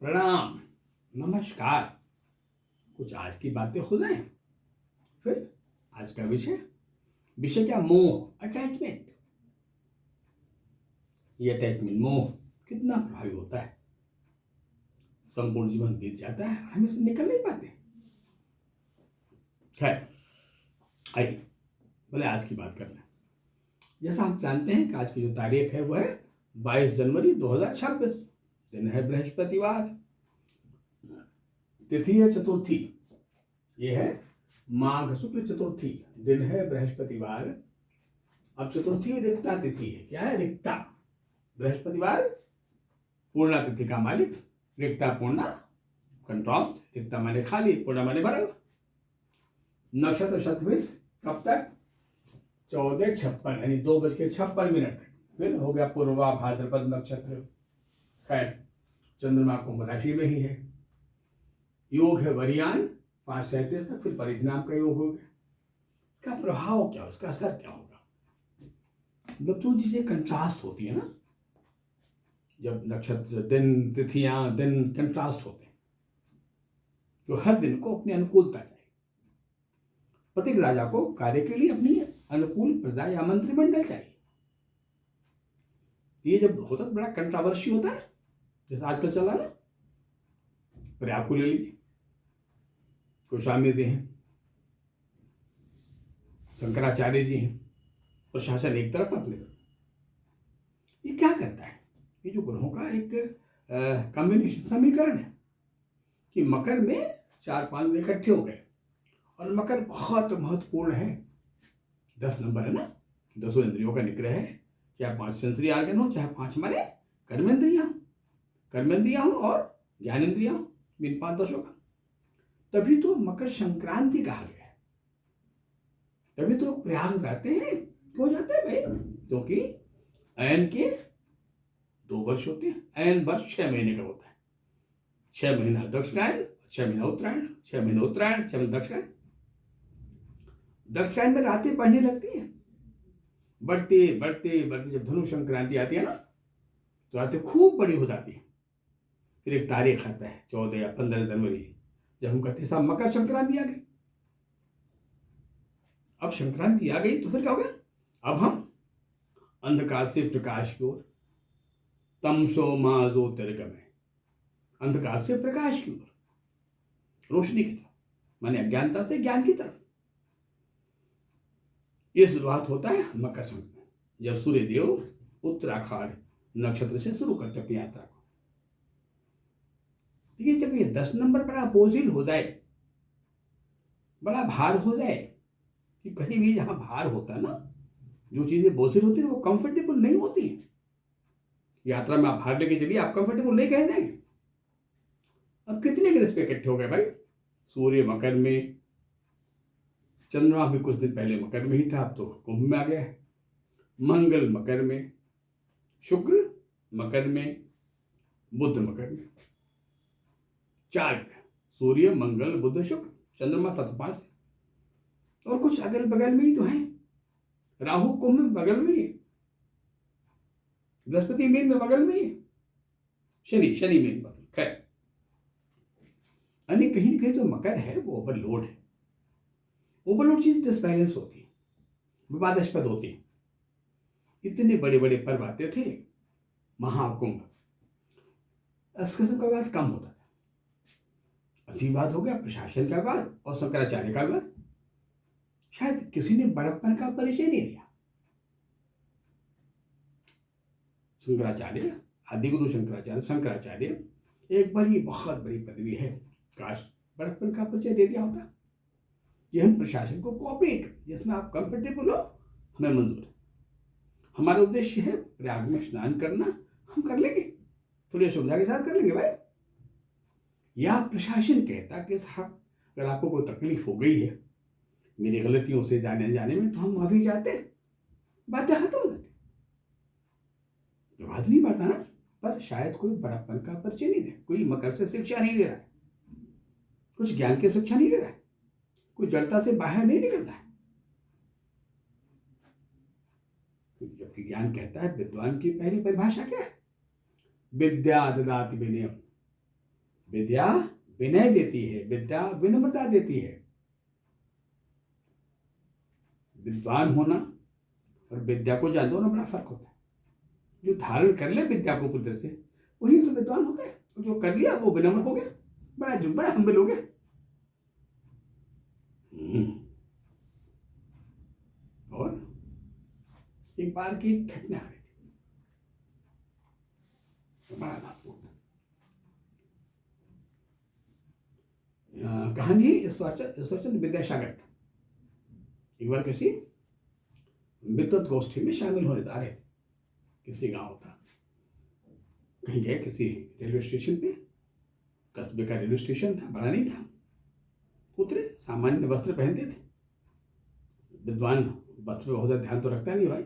प्रणाम, नमस्कार। कुछ आज की बातें हो जाए। फिर आज का विषय क्या? मोह, अटैचमेंट। ये अटैचमेंट, मोह कितना प्रभावी होता है। संपूर्ण जीवन बीत जाता है, हम इससे निकल नहीं पाते। खैर, आइए बोले आज की बात कर लें। जैसा हम जानते हैं कि आज की जो तारीख है वो है 22 जनवरी 2026। दिन है बृहस्पतिवार, तिथि है चतुर्थी। ये है माघ शुक्ल चतुर्थी, दिन है बृहस्पतिवार। अब चतुर्थी रिक्ता तिथि है। क्या है? रिक्ता। बृहस्पतिवार पूर्णा तिथि का मालिक, रिक्ता पूर्णा, कंट्रास्ट। रिक्ता माने खाली, पूर्णा माने भरा। नक्षत्र शतभिष कब तक? 14:56 यानी 2:56। फिर हो गया पूर्वा भाद्रपद नक्षत्र। खैर, चंद्रमा कुंभ राशि में ही है। योग है वरियान 5:37 तक, फिर परिधनाम का योग हो गया। इसका प्रभाव क्या, उसका असर क्या होगा? जब तो चीजें कंट्रास्ट होती है ना, जब नक्षत्र दिन, तिथियां, दिन कंट्रास्ट होते हैं, तो हर दिन को अपनी अनुकूलता चाहिए। प्रत्येक राजा को कार्य के लिए अपनी अनुकूल प्रजा या मंत्रिमंडल चाहिए। ये जब होता तो बड़ा कंट्रावर्सी होता है, जैसे आजकल चला ना। प्रयाग को ले लीजिए, गोस्वामी जी हैं, शंकराचार्य जी हैं, प्रशासन एक तरफ, अपनी तरफ। ये क्या करता है? ये जो ग्रहों का एक कॉम्बिनेशन, समीकरण है कि मकर में 4-5 में इकट्ठे हो गए। और मकर बहुत महत्वपूर्ण है, 10 नंबर है ना, 10 इंद्रियों का निग्रह है। चाहे 5 सेंसरी आर्गन हो, चाहे 5 हमारे कर्मेंद्रियां हो और ज्ञानेंद्रियां हो, इन 5-10 का। तभी तो मकर संक्रांति कहा गया है। तभी तो लोग प्रयाग जाते हैं। क्यों जाते हैं भाई? क्योंकि अयन के 2 वर्ष होते हैं। अयन वर्ष 6 महीने का होता है। 6 महीना दक्षिणायन, 6 महीना उत्तरायण, 6 महीने उत्तरायण, 6 महीने दक्षिणायन। दक्षिणायन में रातें बढ़ने लगती हैं, बढ़ते बढ़ते बढ़ते जब धनु संक्रांति आती है ना, तो रातें खूब बड़ी हो जाती है। फिर एक तारीख आता है 14 या 15 जनवरी, जब हम कहते साहब मकर संक्रांति आ गई। अब संक्रांति आ गई तो फिर क्या हो गया? अब हम अंधकार से प्रकाश की ओर, तमसो मा ज्योतिर्गमय, अंधकार से प्रकाश की ओर, रोशनी की तरफ, माने अज्ञानता से ज्ञान की तरफ। ये शुरुआत होता है मकर संक्रांति, जब सूर्य देव उत्तराखाड़ नक्षत्र से शुरू करते अपनी यात्रा को। लेकिन जब ये 10 नंबर बड़ा बोझिल हो जाए, बड़ा भार हो जाए, कि कहीं भी जहां भार होता है ना, जो चीजें बोझिल होती है वो कंफर्टेबल नहीं होती है। यात्रा में आप भार लेके चलिए, आप कंफर्टेबल नहीं कह जाएंगे। अब कितने ग्रह पे इकट्ठे हो गए भाई? सूर्य मकर में, चंद्रमा भी कुछ दिन पहले मकर में ही था, अब तो कुंभ में आ गया है। मंगल मकर में, शुक्र मकर में, बुध मकर में। 4 ग्रह, सूर्य, मंगल, बुध, शुक्र, चंद्रमा था तो 5 थे। और कुछ अगल बगल में ही तो है। राहु कुंभ में बगल में ही, बृहस्पति मीन में बगल में ही, शनि मीन बगल। खैर, कहीं न कहीं जो मकर है वो ओवरलोड है। ओवरलोड चीज डिसबैलेंस होती है, विवादास्पद होती है। इतने बड़े बड़े पर्व आते थे, महाकुंभ, इस किस्म का विवाद कम होता था। विवाद हो गया प्रशासन का विवाद और शंकराचार्य का विवाद। शायद किसी ने बड़प्पन का परिचय नहीं दिया। शंकराचार्य, आदिगुरु शंकराचार्य एक बड़ी, बहुत बड़ी पदवी है। काश बड़प्पन का परिचय दे दिया होता। कि हम प्रशासन को कोऑपरेट, जिसमें आप कंफर्टेबल हो, हमें मंजूर है। हमारा उद्देश्य है प्रयाग में स्नान करना, हम कर लेंगे, थोड़ी सुविधा के साथ कर लेंगे भाई। या प्रशासन कहता कि साहब अगर आपको कोई तकलीफ हो गई है मेरी गलतियों से जाने में, तो हम माफी चाहते हैं, बातें खत्म हो जाती। विवाद नहीं बढ़ता ना। पर शायद कोई बड़प्पन का परिचय नहीं दे, कोई मकर से शिक्षा नहीं ले रहा है, कुछ ज्ञान की शिक्षा नहीं ले रहा है, कोई जड़ता से बाहर नहीं निकल रहा है। जबकि ज्ञान कहता है, विद्वान की पहली परिभाषा क्या है? विद्या ददाति विनयम, विद्या विनय देती है, विद्या विनम्रता देती है। विद्वान होना और विद्या को जान दोनों बड़ा फर्क होता है। जो धारण कर ले विद्या को पुत्र से वही तो विद्वान होता है, जो कर लिया वो विनम्र हो गया, बड़ा हम्बल हो गया। और एक बार की घटना आ रही थी, बड़ा महत्वपूर्ण कहानी ईश्वरचंद्र विद्यासागर का। एक बार किसी विद्वत गोष्ठी में शामिल होने जा रहे थे। किसी गांव था, कहीं गए किसी रेलवे स्टेशन पे, कस्बे का रेलवे स्टेशन था, बड़ा नहीं था। उतरे, सामान्य वस्त्र पहनते थे। विद्वान वस्त्र में बहुत ज़्यादा ध्यान तो रखता नहीं भाई।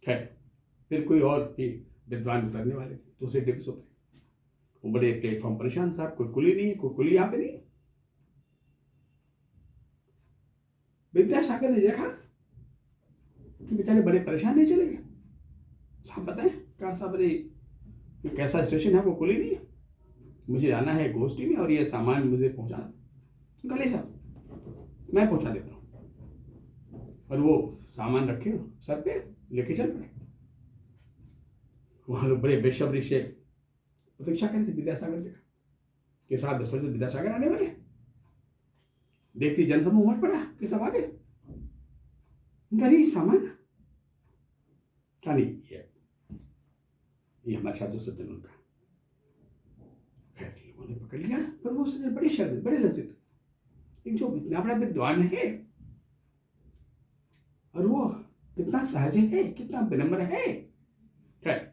खैर, फिर कोई और भी विद्वान उतरने वाले थे, दूसरे डिब्बे से उतरे। वो बड़े प्लेटफॉर्म परेशान, साहब कोई कुली नहीं, कोई कुली यहाँ पे नहीं। विद्यासागर ने देखा कि बेचारे बड़े परेशान नहीं, चले गए। साहब बताएं कहाँ साहब, अरे ये कैसा स्टेशन है, वो कुली नहीं है, मुझे जाना है गोष्ठी में और ये सामान मुझे पहुँचाना था। कल साहब मैं पहुँचा देता हूँ। और वो सामान रखे सर पे लेके चल पड़े। वहाँ लोग बड़े बेसब्री से प्रतीक्षा कर रहे थे विद्यासागर जी का कि साहब दरअसल विद्यासागर आने वाले। देखती जनसमूह उमड़ पड़ा कि सब आगे गरीब सामान क्या नहीं, ये हमारे साथ जो सज्जन उनका। खैर लोगों ने पकड़ लिया, पर वो सज्जन बड़े शर्मिंदे, बड़े लज्जित। एक जो इतना बड़ा विद्वान है और वो कितना सहज है, कितना विनम्र है। खैर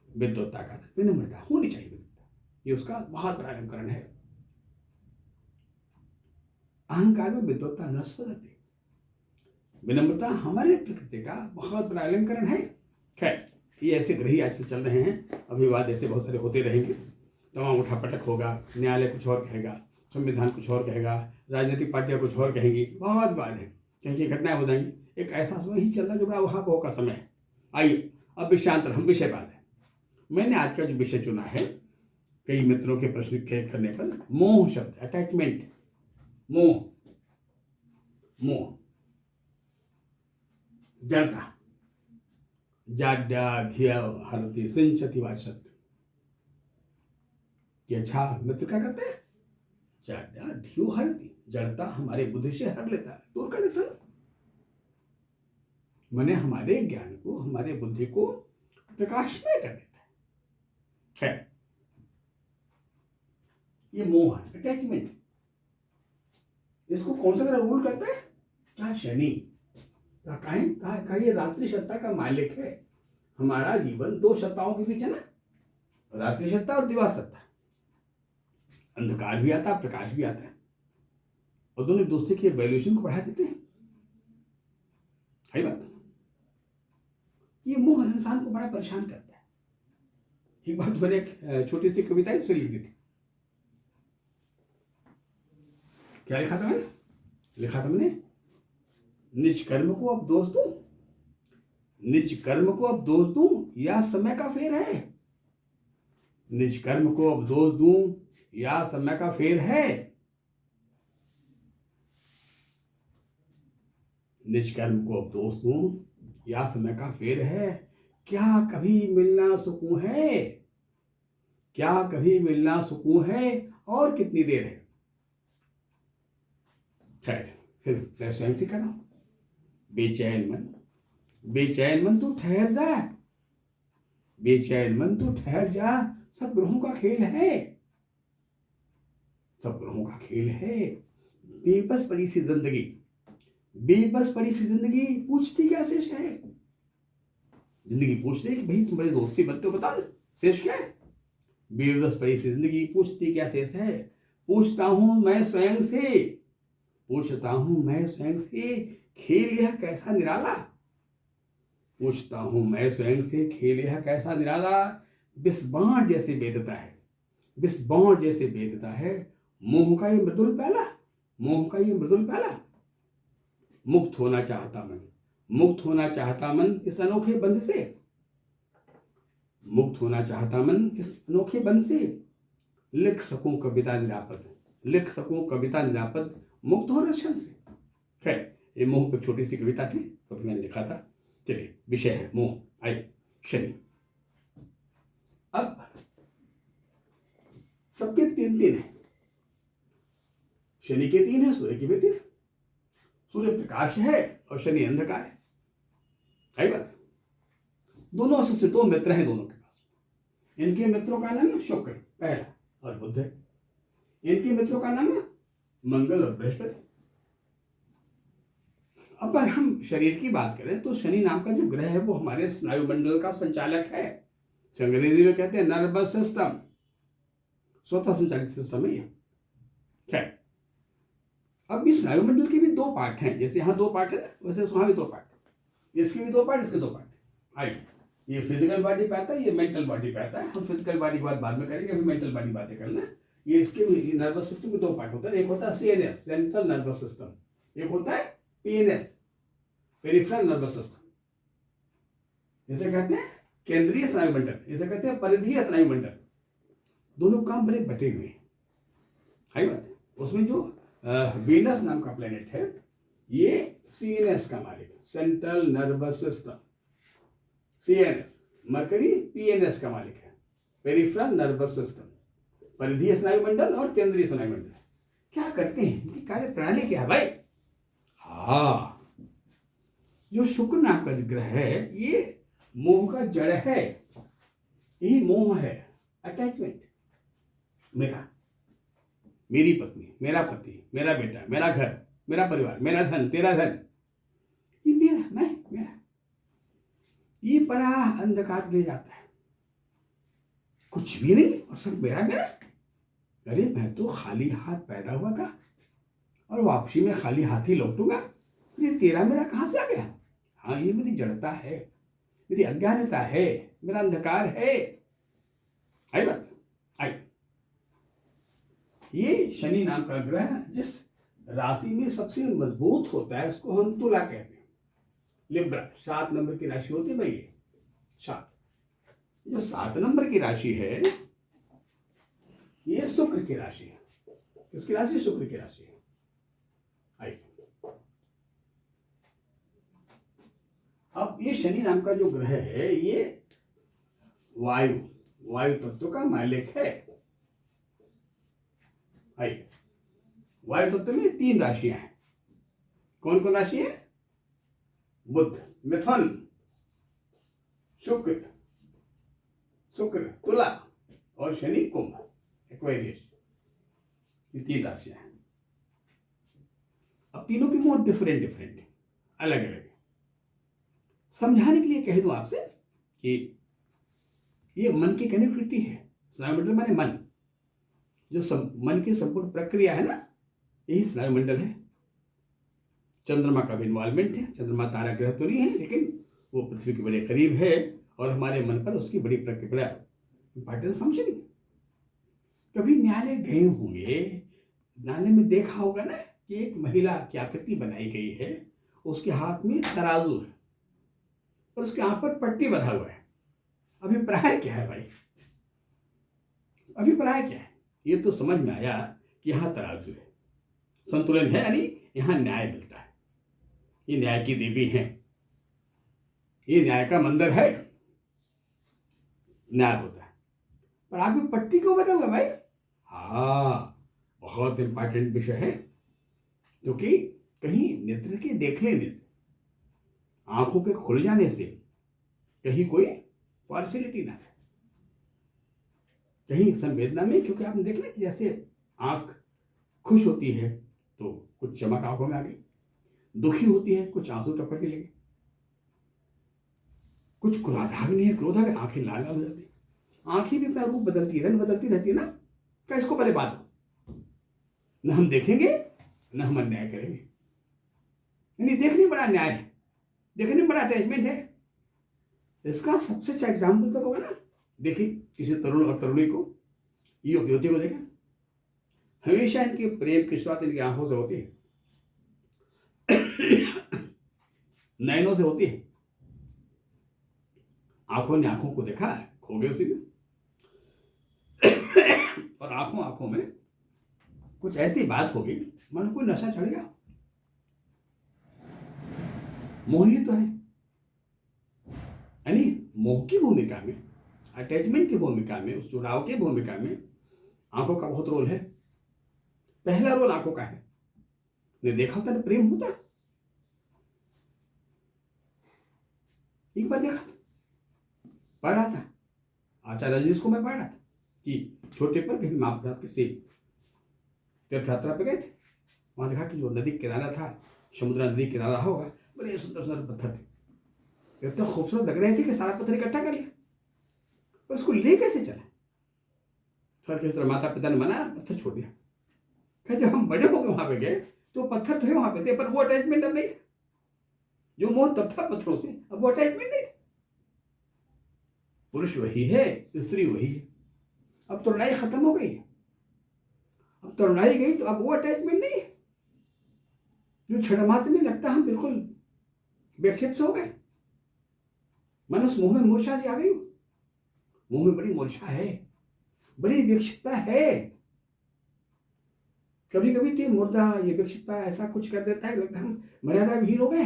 विद्वत्ता का विनम्रता होनी चाहिए, विनम्रता ये उसका बहुत बड़ा अलंकरण है। अहंकार में विद्वत्ता नष्ट हो जाती है। विनम्रता हमारे प्रकृति का बहुत बड़ा अलंकरण है। खैर ये ऐसे ग्रही आजकल चल रहे हैं, अभिवाद ऐसे बहुत सारे होते रहेंगे, तमाम उठापटक होगा, न्यायालय कुछ और कहेगा, संविधान कुछ और कहेगा, राजनीतिक पार्टियां कुछ और कहेंगी, बहुत बात है, कहीं की घटनाएं हो जाएंगी। एक ऐसा समय ही चल रहा है जो बड़ा उहापोह का समय है। आइए अब विषयांतर, हम विषय बात है। मैंने आज का जो विषय चुना है, कई मित्रों के प्रश्न करने पर, मोह शब्द, अटैचमेंट, मोह, मोह, जड़ता, जाड्या धिया हरति सिंचति वाचत। कि अच्छा मित्र क्या करते हैं, जाड्या धियो हरति, जड़ता हमारे बुद्धि से हर लेता है, दूर कर देता है, मैंने हमारे ज्ञान को, हमारे बुद्धि को प्रकाशमय कर देता है। खैर ये मोह है, अटैचमेंट। इसको कौन सा रूल करता है, क्या शनि का ये रात्रि सत्ता का मालिक है। हमारा जीवन दो सत्ताओं के बीच है ना, रात्रि सत्ता और दिवा सत्ता। अंधकार भी आता है, प्रकाश भी आता है, और दोनों एक दूसरे की वैल्यूएशन को बढ़ा देते हैं। है बात। ये मोह इंसान को बड़ा परेशान करता है। एक बार तो मैंने एक छोटी सी कविता उससे लिख दी थी। क्या लिखा था मैंने? लिखा था मैंने, निज कर्म को अब दोष दूं, निज कर्म को अब दोष दूं या समय का फेर है। निज कर्म को अब दोष दूं या समय का फेर है। निज कर्म को अब दोष दूं या समय का फेर है। क्या कभी मिलना सुकून है, क्या कभी मिलना सुकून है, और कितनी देर है। खैर फिर मैं स्वयं से करा, बेचैन मन, बेचैन मन तू ठहर जा, बेचैन मन तू ठहर जा, सब ग्रहों का खेल है, सब ग्रहों का खेल है। बेबस पड़ी सी जिंदगी, बेबस पड़ी सी जिंदगी, पूछती क्या शेष है। जिंदगी पूछती है कि भाई तुम्हारे दोस्ती बनते हो, बता दो शेष क्या है। बेबस पड़ी सी जिंदगी, पूछती क्या शेष है। पूछता हूं मैं स्वयं से, पूछता हूं मैं स्वयं से, खेल यह कैसा निराला। पूछता हूं मैं स्वयं से, खेल यह कैसा निराला। विषबाण जैसे बेधता है, विषबाण जैसे बेधता है, मोह का ये मृदुल प्याला, मोह का ये मृदुल प्याला। मुक्त होना चाहता मन, मुक्त होना चाहता मन इस अनोखे बंध से, मुक्त होना चाहता मन इस अनोखे बंध से। लिख सकूं कविता निरापद, लिख सकूं कविता निरापद, मुक्त हो रक्षण से। खैर, ये मोह की छोटी सी कविता थी, कभी मैंने लिखा था। चलिए, विषय है मोह। आइए, शनि। अब सबके तीन तीन है, शनि के तीन है, सूर्य के भी तीन। सूर्य प्रकाश है और शनि अंधकार है। आई बात। दोनों से दो मित्र हैं दोनों के पास। इनके मित्रों का नाम है शुक्र पहला और बुध है। इनके मित्रों का नाम है मंगल और बृहस्पति। अब अगर हम शरीर की बात करें तो शनि नाम का जो ग्रह है वो हमारे स्नायु मंडल का संचालक है। अंग्रेजी में कहते हैं नर्वस सिस्टम, स्वतः संचालित सिस्टम है ये। खैर, अब इस स्नायु मंडल के भी दो पार्ट हैं। जैसे यहाँ दो पार्ट है वैसे वहां भी दो पार्ट, इसके भी दो पार्ट, इसके दो पार्ट। आइए, ये फिजिकल बॉडी पे आता है, ये मेंटल बॉडी पे आता है। हम फिजिकल बॉडी की बात बाद में करेंगे, अभी मेंटल बॉडी बातें करना। ये इसके नर्वस सिस्टम के दो पार्ट होता है। एक होता है सीएनएस, सेंट्रल नर्वस सिस्टम, एक होता है पीएनएस, पेरिफेरल नर्वस सिस्टम। इसे कहते हैं केंद्रीय स्नायु मंडल, इसे कहते हैं परिधीय स्नायु मंडल। दोनों काम बड़े बटे हुए हैं। है बात। उसमें जो वीनस नाम का प्लेनेट है ये सीएनएस का मालिक, central nervous system, CNS. Mercury PNS का मालिक है, पेरिफेरल नर्वस सिस्टम, परिधीय स्नायु मंडल और केंद्रीय स्नायु मंडल। क्या करते हैं, इनकी कार्य प्रणाली क्या है भाई? हाँ, जो शुक्र नाम का जो ग्रह है ये मोह का जड़ है। यही मोह है, अटैचमेंट। मेरा, मेरी पत्नी, मेरा पति, मेरा बेटा, मेरा घर, मेरा परिवार, मेरा धन, तेरा धन, ये मेरा, मैं, मेरा। ये बड़ा अंधकार ले जाता है, कुछ भी नहीं और सब मेरा मेरा। अरे मैं तो खाली हाथ पैदा हुआ था और वापसी में खाली हाथ ही लौटूंगा। ये तेरा मेरा कहाँ से आ गया? हाँ, ये मेरी जड़ता है, मेरी अज्ञानता है, मेरा अंधकार है। आई बात। आई, ये शनि नाम का ग्रह जिस राशि में सबसे मजबूत होता है उसको हम तुला कहते हैं। लिब्रा 7 नंबर की राशि होती है भाई, ये 7। जो 7 नंबर की राशि है ये शुक्र की राशि है। किसकी राशि? शुक्र की राशि है। आई, अब ये शनि नाम का जो ग्रह है ये वायु तत्व का मालिक है। आइए, वायु तत्व में 3 राशियां हैं। कौन कौन राशि है? बुध मिथुन, शुक्र तुला और शनि कुंभ, एक्वेरियस। ये 3 राशियां हैं। अब तीनों की मोड डिफरेंट है, अलग अलग है। समझाने के लिए कह दूं आपसे कि ये मन की कनेक्टिविटी है। स्नायु मंडल माने मन, जो मन की संपूर्ण प्रक्रिया है ना, यही स्नायु मंडल है। चंद्रमा का भी इन्वॉल्वमेंट है। चंद्रमा तारा ग्रह तो नहीं है, लेकिन वो पृथ्वी के बड़े करीब है और हमारे मन पर उसकी बड़ी इंपॉर्टेंस फंक्शनिंग। कभी न्यायालय गए होंगे, न्यायालय में देखा होगा ना कि एक महिला की आकृति बनाई गई है, उसके हाथ में तराजू है और उसके यहाँ पर पट्टी बंधा हुआ है। अभिप्राय क्या है भाई? अभिप्राय क्या है? ये तो समझ में आया कि यहाँ तराजू है, संतुलन है, यानी यहाँ न्याय मिलता है। ये न्याय की देवी है, ये न्याय का मंदिर है, न्याय होता है। पर आपकी पट्टी क्यों बता हुआ भाई? हाँ, बहुत इंपॉर्टेंट विषय है, क्योंकि कहीं नेत्र के देख लेने से, आंखों के खुल जाने से कहीं कोई पार्शियलिटी ना है, कहीं संवेदना में। क्योंकि आपने देख लिया जैसे आंख खुश होती है तो कुछ चमक आंखों में आ गई, दुखी होती है कुछ आंसू टपकने लगे, कुछ क्रोधाग्नि है, क्रोध है, आंखें लाल लाल हो जाती, आंखें भी अपना रूप बदलती, रंग बदलती रहती है ना। क्या इसको पहले बात न हम देखेंगे न हम अन्याय करेंगे। नहीं, देखने बड़ा न्याय है, देखने में बड़ा अटैचमेंट है। इसका सबसे अच्छा एग्जाम्पल तक होगा ना, देखिए किसी तरुण और तरुणी को, युवती को देखें, हमेशा इनके प्रेम की शुरुआत इनकी आंखों से होती है, नयनों से होती है। आंखों ने आंखों को देखा है, खो गए उसी में। और आंखों आंखों में कुछ ऐसी बात होगी, मन को नशा चढ़ गया। मोह ही तो है, यानी मोह की भूमिका में, अटैचमेंट की भूमिका में, उस जुड़ाव की भूमिका में आंखों का बहुत रोल है। पहला रोल आंखों का है। ने देखा होता ना प्रेम होता, एक बार देखा था, पढ़ रहा था आचार्य रजनीश को, मैं पढ़ रहा था कि छोटे पर कहीं माँ के किसी तीर्थ यात्रा पे गए थे। वहां देखा कि जो नदी किनारा था, समुद्र नदी किनारा होगा, बड़े सुंदर सुंदर पत्थर थे, इतने खूबसूरत लग रहे थे कि सारा पत्थर इकट्ठा कर लिया, पर उसको ले कैसे चला? फिर किस तरह माता पिता ने मना, पत्थर छोड़ दिया। क्या जब हम बड़े हो गए वहां पे गए तो पत्थर थे वहां पे थे, पर वो अटैचमेंट अब नहीं था। जो मोह तब था पत्थरों से, अब वो अटैचमेंट नहीं था। पुरुष वही है, स्त्री वही है। अब तरुणाई खत्म हो गई, अब तरुणाई गई तो अब वो अटैचमेंट नहीं है जो क्षण मात्र में लगता हम बिल्कुल विक्षिप्त से हो गए। मन उस मोह में मूर्छा सी आ गई। मुंह में बड़ी मूर्छा है, बड़ी विक्षिप्तता है। कभी कभी तो मुर्दा ये विक्षिप्तता ऐसा कुछ कर देता है, लगता है हम मर्यादा विहीन हो गए,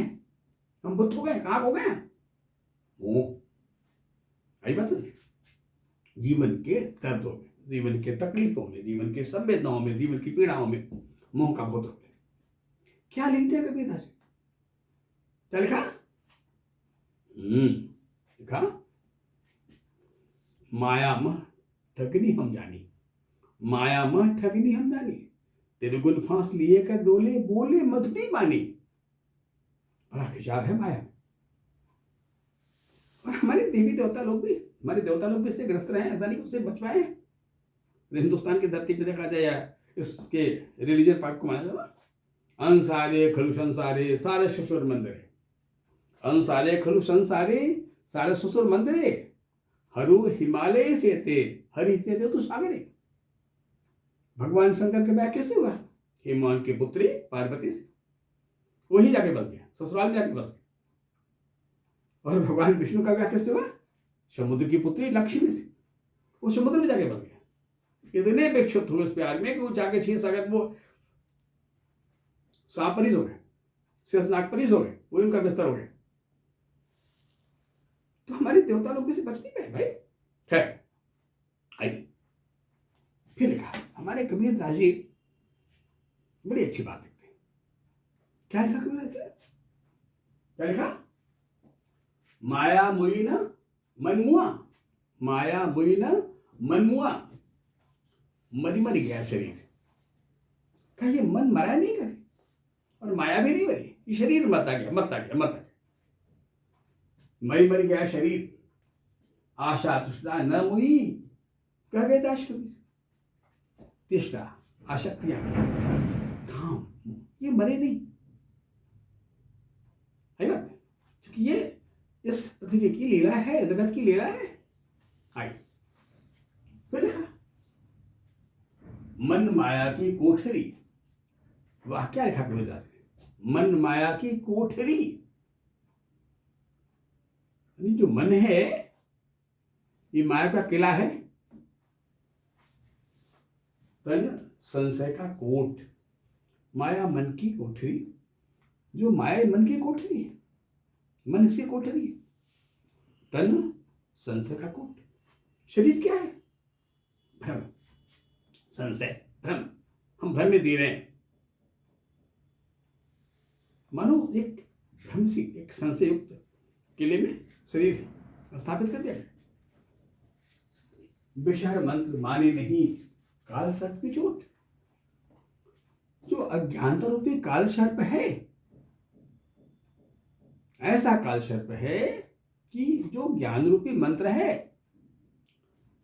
हम बुद्ध हो गए, कहाँ हो गए। मोह आई बात नहीं। जीवन के दर्दों में, जीवन के तकलीफों में, जीवन के संवेदनाओं में, जीवन की पीड़ाओं में मोह का बहुत रोल है। क्या लिखते हैं कबीरदास जी? क्या लिखा? लिखा, माया मह ठगनी हम जानी, माया मह ठगनी हम जानी, तेरे गुल फांस लिए कर डोले, बोले मधुरी मानी। बड़ा खिंचाव है माया। और हमारे देवी देवता लोग भी, हमारे देवता लोग भी इससे ग्रस्त रहे हैं, ऐसा नहीं उससे बच पाए हैं। हिंदुस्तान की धरती पे देखा जाए या इसके रिलीजन पार्ट को माना जाए, अंसारे खलु संसारे सारे ससुर मंदिरे, अंसारे खलु संसारे सारे ससुर मंदिरे, हरु हिमालय से ते हरि ते तो सागरे। भगवान शंकर के ब्याह कैसे हुआ? हिमान की पुत्री पार्वती से, वही जाके बस गया, ससुराल में जाके बस गया। और भगवान विष्णु का ब्याह कैसे हुआ? समुद्र की पुत्री लक्ष्मी से, वो समुद्र में जाके बस गया। इतने विक्षुब्ध हुए उस प्यार में कि वो जाके छह सागर वो सांप परिज हो गए, शेषनाग परिज हो गए, वो उनका बिस्तर हो गया। तो हमारे देवता लोग भी से बच नहीं पाए भाई। खैर आइए फिर लिखा, हमारे कबीरदास जी बड़ी अच्छी बात लिखते हैं। क्या लिखा कबीरदास जी? क्या लिखा? माया मुई न मनमुआ, माया मुई न मनमुआ, मरी मरी गया शरीर। क्या ये मन मरा नहीं करे और माया भी नहीं मरी, ये शरीर मरता गया मरता गया मरता गया। मरी मरी गया शरीर, आशा तृष्णा न मुई। क्या कहता है कबीर? तृष्णा, आशक्तियां, काम, ये मरे नहीं है बात, क्योंकि ये इस पृथ्वी की लीला है, जगत की लीला है। आई फिर लिखा, मन माया की कोठरी। वाह क्या लिखा कबीरदास ने, मन माया की कोठरी। जो मन है ये माया का किला है, तन संशय का कोट। माया मन की कोठरी, जो माया मन की कोठरी है, मन इसकी कोठरी है। तन संशय का कोट। शरीर क्या है? भ्रम, संशय, भ्रम। हम भ्रम में जी रहे हैं। मानो एक भ्रम सी, एक संशय युक्त किले में शरीर स्थापित कर दिया। विषहर मंत्र माने नहीं काल सर्प की चोट। जो अज्ञानता रूपी काल सर्प है, ऐसा काल सर्प है कि जो ज्ञान रूपी मंत्र है,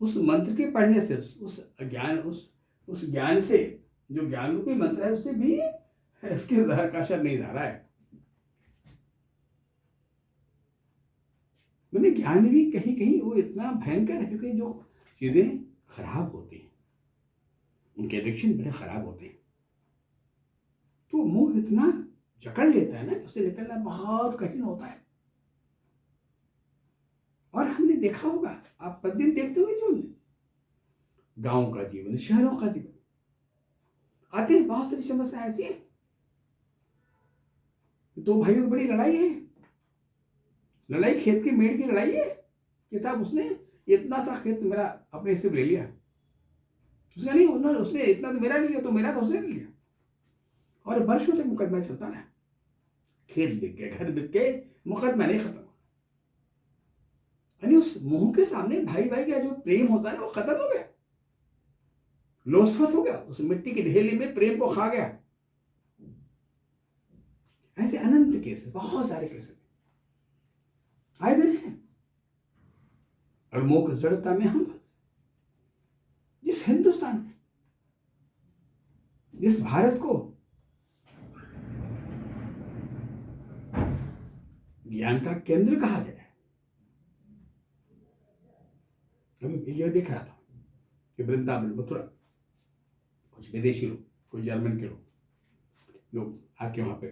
उस मंत्र के पढ़ने से, उस ज्ञान, उस ज्ञान से, जो ज्ञान रूपी मंत्र है, उससे भी इसके जहर का असर नहीं जा रहा है। मैंने ज्ञान भी कहीं कहीं वो इतना भयंकर है कि जो चीजें खराब होती हैं, उनके एडिक्शन बड़े खराब होते हैं। तो मोह इतना जकड़ लेता है ना कि उससे निकलना बहुत कठिन होता है। और हमने देखा होगा, आप प्रतिदिन देखते हुए जो गांव का जीवन, शहरों का जीवन, आते हैं बहुत सारी समस्या ऐसी है। दो भाइयों की बड़ी लड़ाई है, लड़ाई खेत की मेड़ की लड़ाई है कि साहब उसने इतना सा खेत मेरा अपने से ले लिया, उसने नहीं, उन्होंने उसने इतना तो मेरा ले लिया, तो मेरा तो उसने ले लिया, और वर्षों तक मुकदमा चलता रहा। खेत बिक गए, घर बिक गए, मुकदमा नहीं खत्म। यानी उस मोह के सामने भाई भाई का जो प्रेम होता है ना, वो खत्म हो गया, लोसवत हो गया, उस मिट्टी की ढेली में प्रेम को खा गया। ऐसे अनंत केस है, बहुत सारे केस आए दिन हैं। और मोह की जड़ता में हम, जिस हिंदुस्तान में, जिस भारत को ज्ञान का केंद्र कहा गया है, अभी यह देख रहा था कि वृंदावन, मथुरा, कुछ विदेशी लोग, कुछ जर्मन के लोग आके वहां पे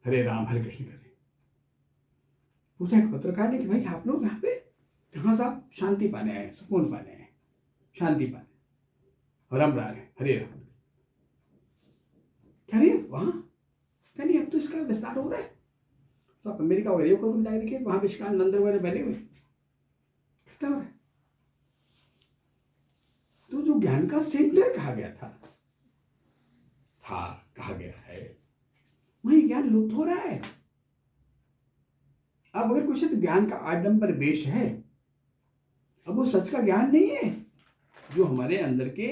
हरे राम हरे कृष्ण कर रहे। पूछा एक पत्रकार ने कि भाई आप लोग यहाँ पे कहाँ से आप शांति पाने आए, सुकून पाने आए, शांति पाने, राम राम हरे राम, कह रहे वहां, कह नहीं अब तो इसका विस्तार हो रहा है, तो आप अमेरिका वगैरह को तुम जाके देखिए, वहां विश्वान मंदिर वगैरह बने हुए, इकट्ठा हो रहा है। तो जो ज्ञान का सेंटर कहा गया था कहा गया है, वही ज्ञान लुप्त हो रहा है। अब अगर कुछ तो ज्ञान का आडंबर वेश है, अब वो सच का ज्ञान नहीं है जो हमारे अंदर के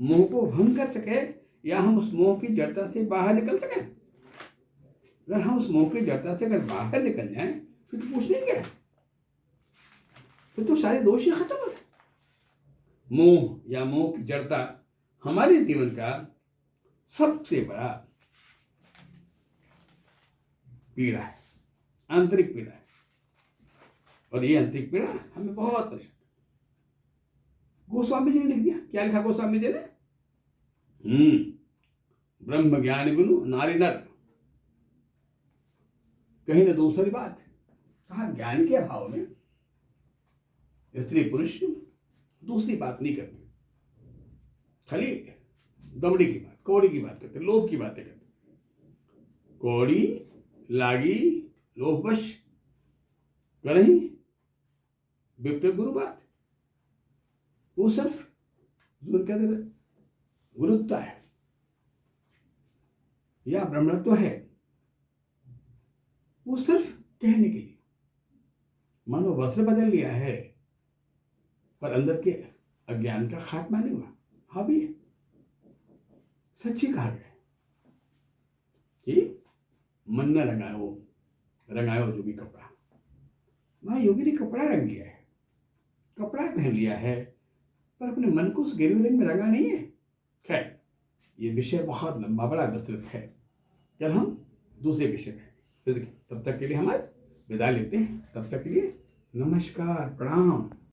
मोह को भंग कर सके, या हम उस मोह की जड़ता से बाहर निकल सके। अगर हम उस मोह की जड़ता से अगर बाहर निकल जाएं, फिर तो कुछ नहीं क्या, फिर तो सारे दोष ही खत्म हो गए। मोह या मोह की जड़ता हमारे जीवन का सबसे बड़ा पीड़ा है, आंतरिक पीड़ा है, और ये आंतरिक पीड़ा हमें बहुत परेशान। गोस्वामी जी ने लिख दिया, क्या लिखा गोस्वामी जी ने? ब्रह्म ज्ञान बिनु नारी नर, कहीं ना दूसरी बात कहा, ज्ञान के अभाव में स्त्री पुरुष दूसरी बात नहीं करते, खाली दमड़ी की बात, कौड़ी की बात करते, लोभ की बातें करते, कौड़ी लागी लोभवश करही विप्र गुरु बात। वो सिर्फ जो उनके अंदर गुरुत्व है या ब्रह्मत्व है, वो सिर्फ कहने के लिए, मानो वस्त्र बदल लिया है, पर अंदर के अज्ञान का खात्मा नहीं हुआ। हाँ भी सच्ची कहा गया कि मन न रंगायो जोगी कपड़ा। वहां योगी ने कपड़ा रंग लिया है, कपड़ा पहन लिया है, पर अपने मन को उस गेरुए रंग में रंगा नहीं है। खैर, ये विषय बहुत लंबा बड़ा विस्तृत है, कल हम दूसरे विषय में, तब तक के लिए हम विदा लेते हैं। तब तक के लिए नमस्कार, प्रणाम।